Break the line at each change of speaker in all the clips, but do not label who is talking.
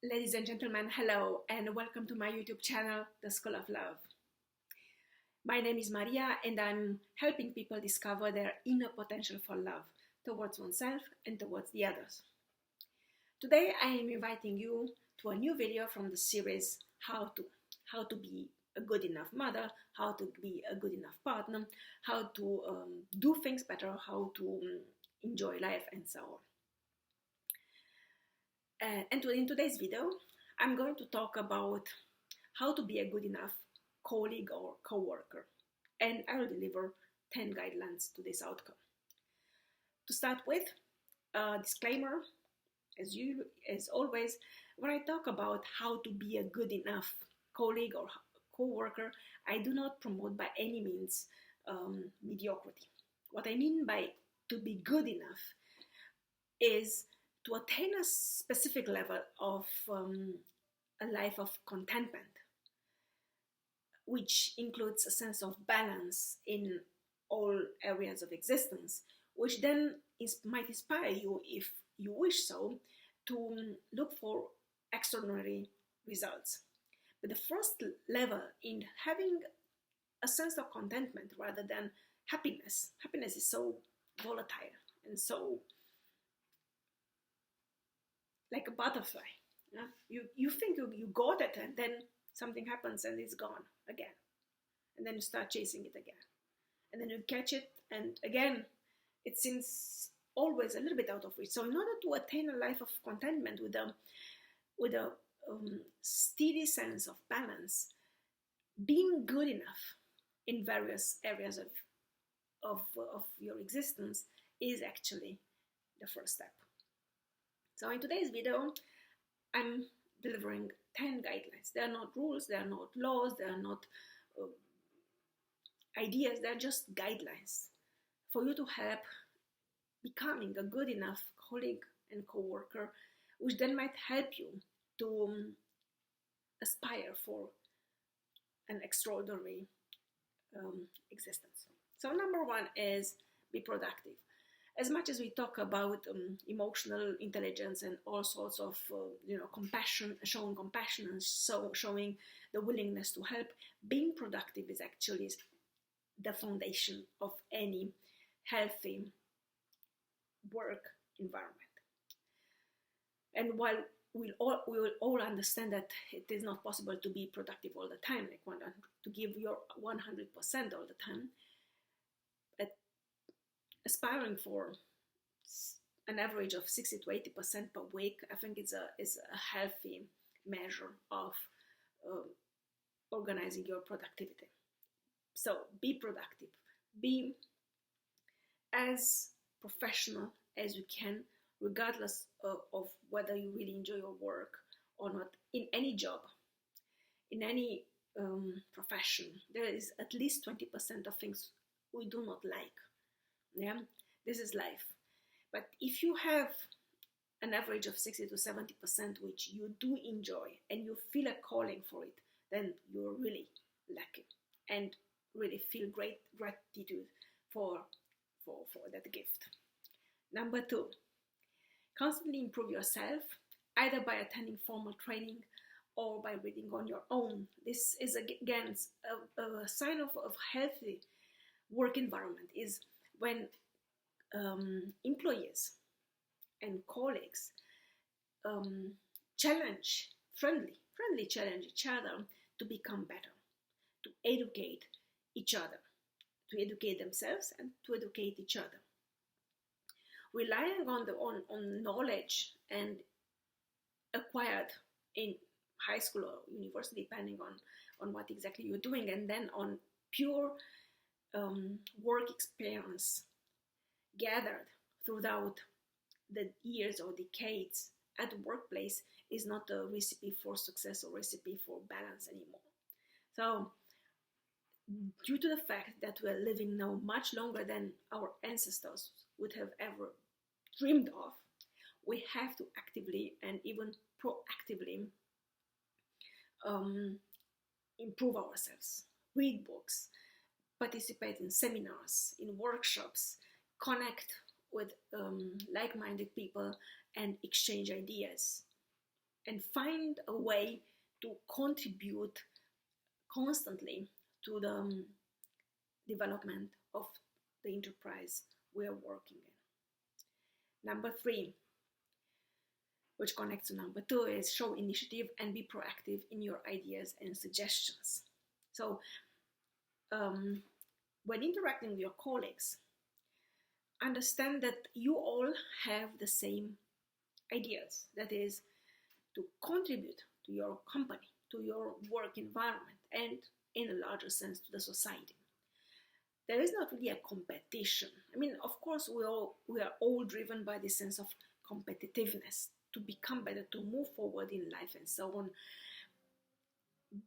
Ladies and gentlemen, hello and welcome to my YouTube channel, The School of Love. My name is Maria and I'm helping people discover their inner potential for love towards oneself and towards the others. Today I am inviting you to a new video from the series How to be a good enough mother, how to be a good enough partner, how to do things better, how to enjoy life and so on. In today's video, I'm going to talk about how to be a good enough colleague or coworker, and I will deliver 10 guidelines to this outcome. To start with, a disclaimer, as always, when I talk about how to be a good enough colleague or coworker, I do not promote by any means mediocrity. What I mean by to be good enough is to attain a specific level of a life of contentment, which includes a sense of balance in all areas of existence, which then might inspire you, if you wish so, to look for extraordinary results. But the first level in having a sense of contentment rather than happiness is so volatile and so like a butterfly. Yeah? You think you got it, and then something happens and it's gone again. And then you start chasing it again. And then you catch it, and again, it seems always a little bit out of reach. So in order to attain a life of contentment with a steady sense of balance, being good enough in various areas of your existence is actually the first step. So in today's video, I'm delivering 10 guidelines. They are not rules, they are not laws, they are not ideas, they are just guidelines for you to help becoming a good enough colleague and co-worker, which then might help you to aspire for an extraordinary existence. So number one is be productive. As much as we talk about emotional intelligence and all sorts of compassion, showing compassion and showing the willingness to help, being productive is actually the foundation of any healthy work environment. And while we will all understand that it is not possible to be productive all the time, like to give your 100% all the time, aspiring for an average of 60 to 80% per week, I think is a healthy measure of organizing your productivity. So be productive, be as professional as you can, regardless of whether you really enjoy your work or not. In any job, in any profession, there is at least 20% of things we do not like. Yeah, this is life. But if you have an average of 60 to 70% which you do enjoy and you feel a calling for it, then you're really lucky and really feel great gratitude for that gift. Number two, constantly improve yourself, either by attending formal training or by reading on your own. This is again a sign of healthy work environment, is when employees and colleagues friendly challenge each other to become better, to educate each other, to educate themselves and to educate each other. Relying on knowledge and acquired in high school or university, depending on what exactly you're doing, and then on pure work experience gathered throughout the years or decades at the workplace is not a recipe for success or recipe for balance anymore. So, due to the fact that we are living now much longer than our ancestors would have ever dreamed of, we have to actively and even proactively improve ourselves, read books, participate in seminars, in workshops, connect with like-minded people and exchange ideas and find a way to contribute constantly to the development of the enterprise we are working in. Number 3, which connects to number 2, is show initiative and be proactive in your ideas and suggestions. So when interacting with your colleagues, understand that you all have the same ideas, that is, to contribute to your company, to your work environment, and in a larger sense to the society. There is not really a competition. I mean, of course, we are all driven by this sense of competitiveness to become better, to move forward in life, and so on.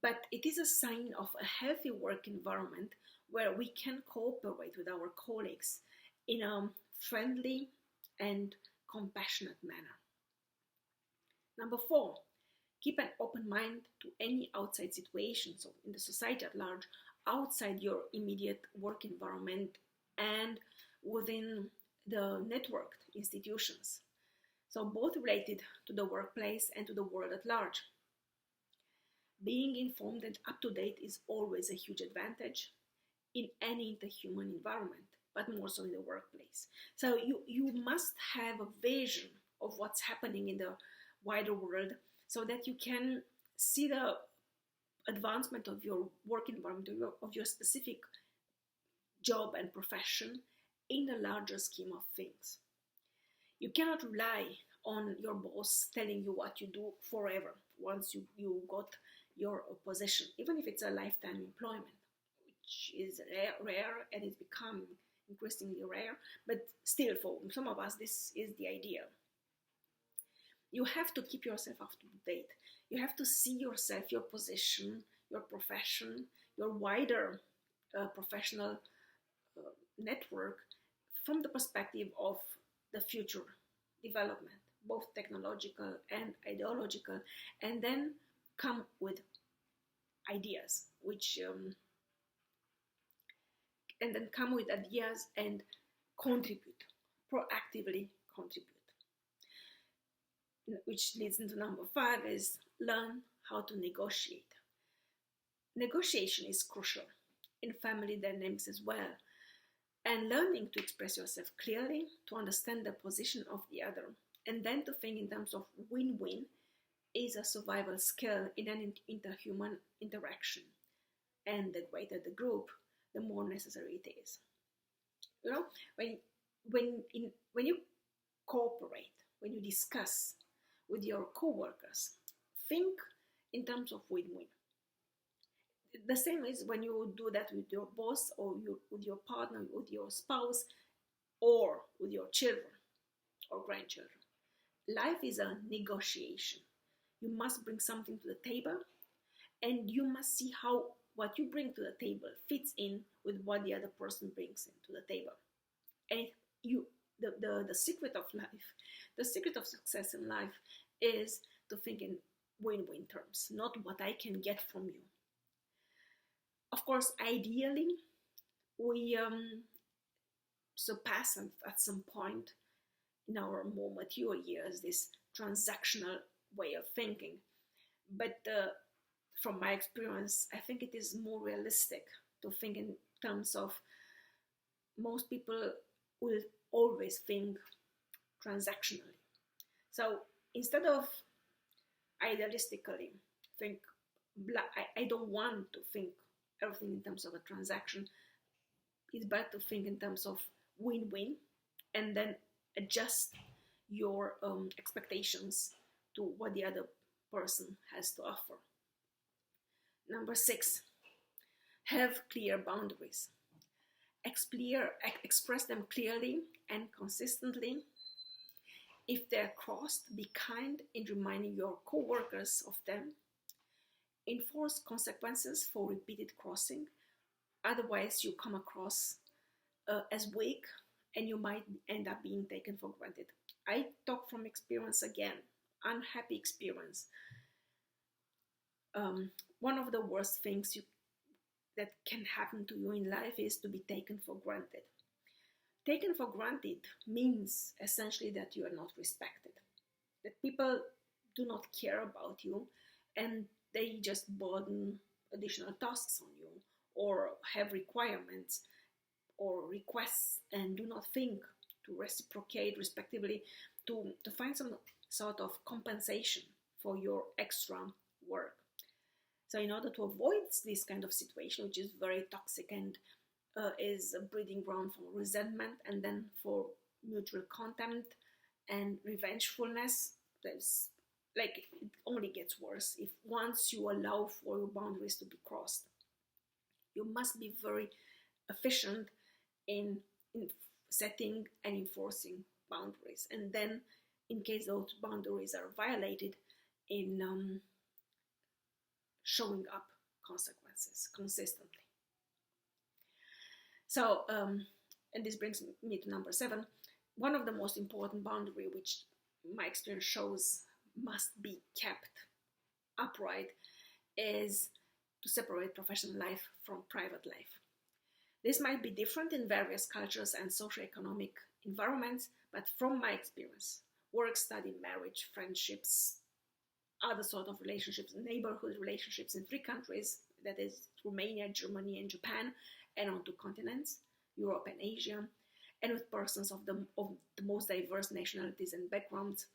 But it is a sign of a healthy work environment where we can cooperate with our colleagues in a friendly and compassionate manner. Number 4, keep an open mind to any outside situation, so in the society at large, outside your immediate work environment and within the networked institutions. So both related to the workplace and to the world at large. Being informed and up to date is always a huge advantage in any interhuman environment, but more so in the workplace. So you must have a vision of what's happening in the wider world so that you can see the advancement of your work environment, of your specific job and profession in the larger scheme of things. You cannot rely on your boss telling you what you do forever once you got your position, even if it's a lifetime employment, which is rare and it's becoming increasingly rare, but still for some of us this is the idea. You have to keep yourself up to date. You have to see yourself, your position, your profession, your wider professional network from the perspective of the future development, both technological and ideological, and then come with ideas, and contribute, proactively contribute. Which leads into number 5 is learn how to negotiate. Negotiation is crucial in family dynamics as well, and learning to express yourself clearly, to understand the position of the other, and then to think in terms of win-win is a survival skill in an interhuman interaction. And the greater the group, the more necessary it is. You know, when you cooperate, when you discuss with your co-workers, think in terms of win-win. The same is when you do that with your boss, or with your partner, with your spouse, or with your children or grandchildren. Life is a negotiation. You must bring something to the table, and you must see how what you bring to the table fits in with what the other person brings into the table. And the secret of life, the secret of success in life is to think in win-win terms, not what I can get from you. Of course, ideally, we surpass at some point in our more mature years this transactional way of thinking. But from my experience, I think it is more realistic to think in terms of most people will always think transactionally. So instead of idealistically think, I don't want to think everything in terms of a transaction, it's better to think in terms of win-win and then adjust your expectations to what the other person has to offer. Number 6, have clear boundaries. Express them clearly and consistently. If they're crossed, be kind in reminding your co-workers of them. Enforce consequences for repeated crossing. Otherwise, you come across as weak and you might end up being taken for granted. I talk from experience again, unhappy experience. One of the worst things that can happen to you in life is to be taken for granted. Taken for granted means essentially that you are not respected, that people do not care about you, and they just burden additional tasks on you, or have requirements or requests, and do not think to reciprocate respectively, to find some sort of compensation for your extra work. So in order to avoid this kind of situation, which is very toxic and is a breeding ground for resentment and then for mutual contempt and revengefulness, there's like it only gets worse if once you allow for your boundaries to be crossed. You must be very efficient in setting and enforcing boundaries, and then in case those boundaries are violated, in showing up consequences consistently. So, and this brings me to number 7. One of the most important boundary, which my experience shows must be kept upright, is to separate professional life from private life. This might be different in various cultures and socioeconomic environments, but from my experience, work, study, marriage, friendships, other sort of relationships, neighborhood relationships in 3 countries, that is Romania, Germany, and Japan, and on 2 continents, Europe and Asia, and with persons of the most diverse nationalities and backgrounds,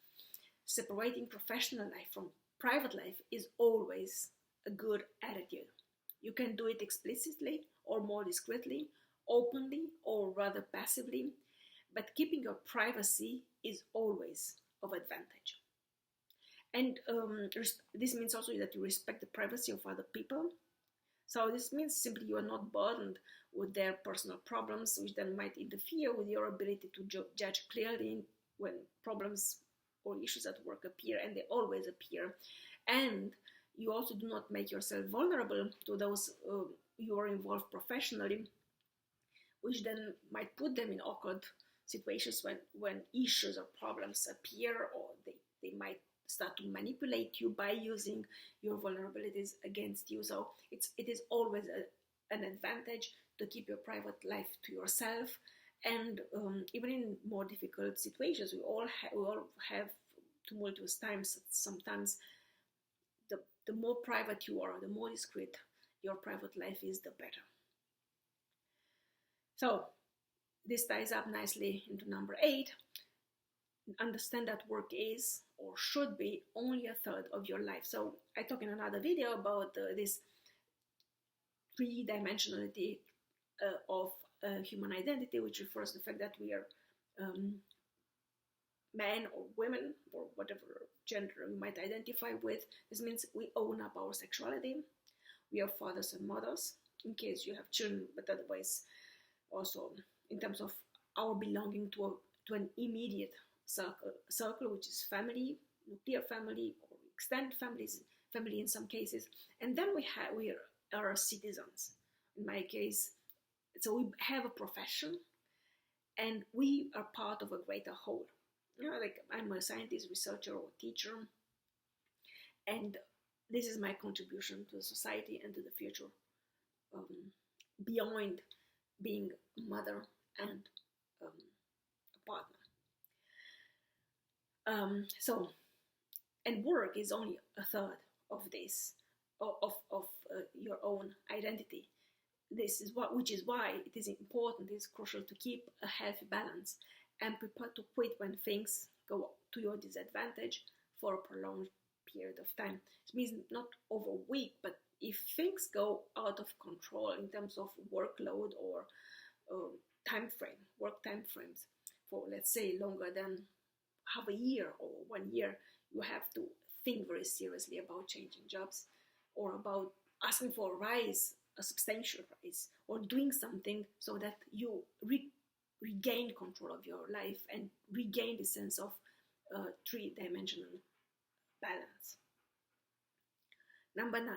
separating professional life from private life is always a good attitude. You can do it explicitly or more discreetly, openly or rather passively, but keeping your privacy is always of advantage. And this means also that you respect the privacy of other people. So this means simply you are not burdened with their personal problems, which then might interfere with your ability to judge clearly when problems or issues at work appear, and they always appear. And you also do not make yourself vulnerable to those you are involved professionally, which then might put them in awkward situations when issues or problems appear, or they might start to manipulate you by using your vulnerabilities against you. So it is always an advantage to keep your private life to yourself. And even in more difficult situations, we all have tumultuous times. Sometimes the more private you are, the more discreet your private life is, the better. So this ties up nicely into number 8. Understand that work is or should be only a third of your life. So I talk in another video about this 3-dimensionality of human identity, which refers to the fact that we are men or women or whatever gender we might identify with. This means we own up our sexuality. We are fathers and mothers, in case you have children, but otherwise also in terms of our belonging to an immediate circle, which is family, nuclear family, or extended family in some cases. And then we are citizens. In my case, so we have a profession, and we are part of a greater whole. Like I'm a scientist, researcher, or teacher, and this is my contribution to society and to the future, beyond being a mother and a partner. And work is only a third of this, of your own identity. Which is why it is important, it is crucial to keep a healthy balance and prepare to quit when things go to your disadvantage for a prolonged period of time. It means not over a week, but if things go out of control in terms of workload or work time frames, for let's say longer than half a year or 1 year, you have to think very seriously about changing jobs, or about asking for a substantial rise, or doing something so that you regain control of your life and regain the sense of 3-dimensional balance. Number 9,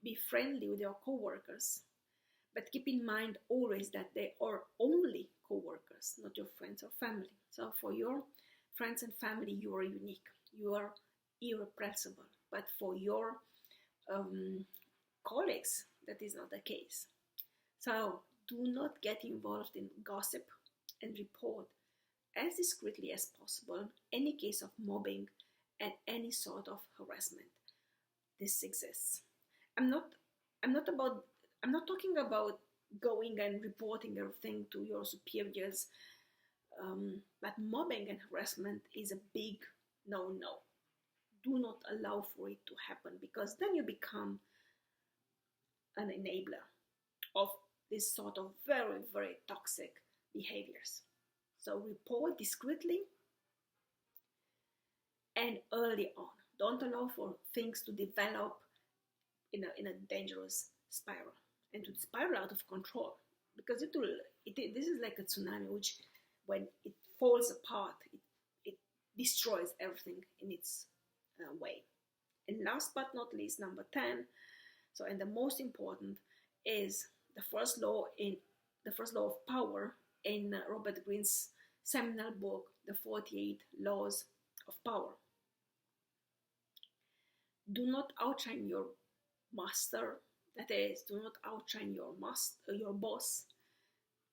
be friendly with your co-workers, but keep in mind always that they are only co-workers, not your friends or family. So for your friends and family, you are unique, you are irrepressible, but for your colleagues, that is not the case. So do not get involved in gossip, and report as discreetly as possible any case of mobbing and any sort of harassment. This exists. I'm not I'm not about I'm not talking about going and reporting everything to your superiors, but mobbing and harassment is a big no. Do not allow for it to happen, because then you become an enabler of this sort of very toxic behaviors. So report discreetly and early on. Don't allow for things to develop in a dangerous spiral and to spiral out of control, because this is like a tsunami, which when it falls apart, it destroys everything in its way. And last but not least, number 10, and the most important, is the first law of power in Robert Greene's seminal book, The 48 Laws of Power. Do not outshine your master, that is, do not outshine your boss,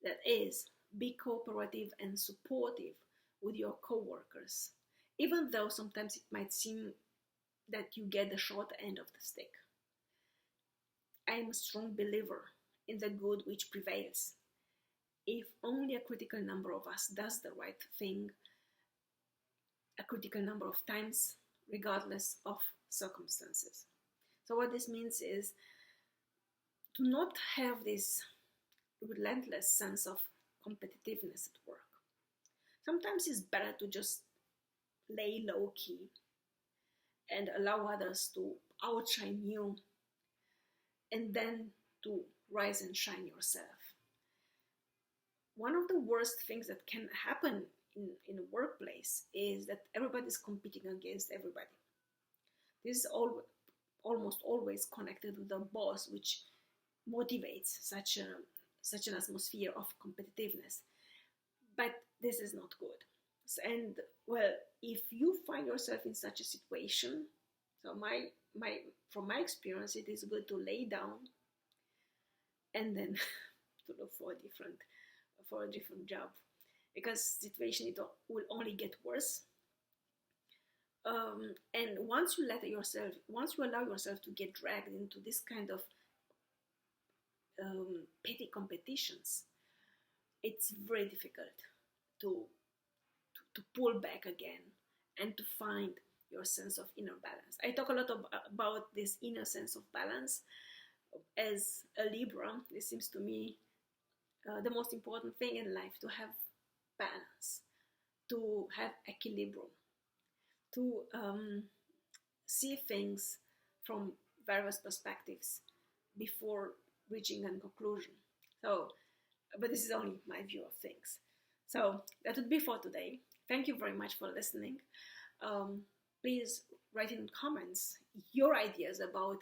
that is, be cooperative and supportive with your co-workers, even though sometimes it might seem that you get the short end of the stick. I am a strong believer in the good which prevails. If only a critical number of us does the right thing, a critical number of times, regardless of circumstances. So what this means is to not have this relentless sense of competitiveness at work. Sometimes it's better to just lay low key and allow others to outshine you, and then to rise and shine yourself. One of the worst things that can happen in a workplace is that everybody's competing against everybody. This is almost always connected with the boss, which motivates such an atmosphere of competitiveness. But this is not good. And well, if you find yourself in such a situation, from my experience, it is good to lay down and then to look for a different job, because situation it will only get worse. And once you allow yourself to get dragged into this kind of petty competitions, it's very difficult to pull back again and to find your sense of inner balance. I talk a lot about this inner sense of balance. As a Libra, this seems to me the most important thing in life, to have balance, to have equilibrium, to see things from various perspectives before reaching a conclusion. But this is only my view of things. So that would be for today. Thank you very much for listening. Please write in comments your ideas about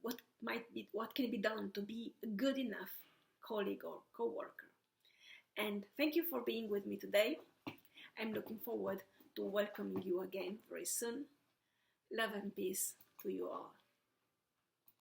what can be done to be a good enough colleague or co-worker. And thank you for being with me today. I'm looking forward to welcoming you again very soon. Love and peace to you all.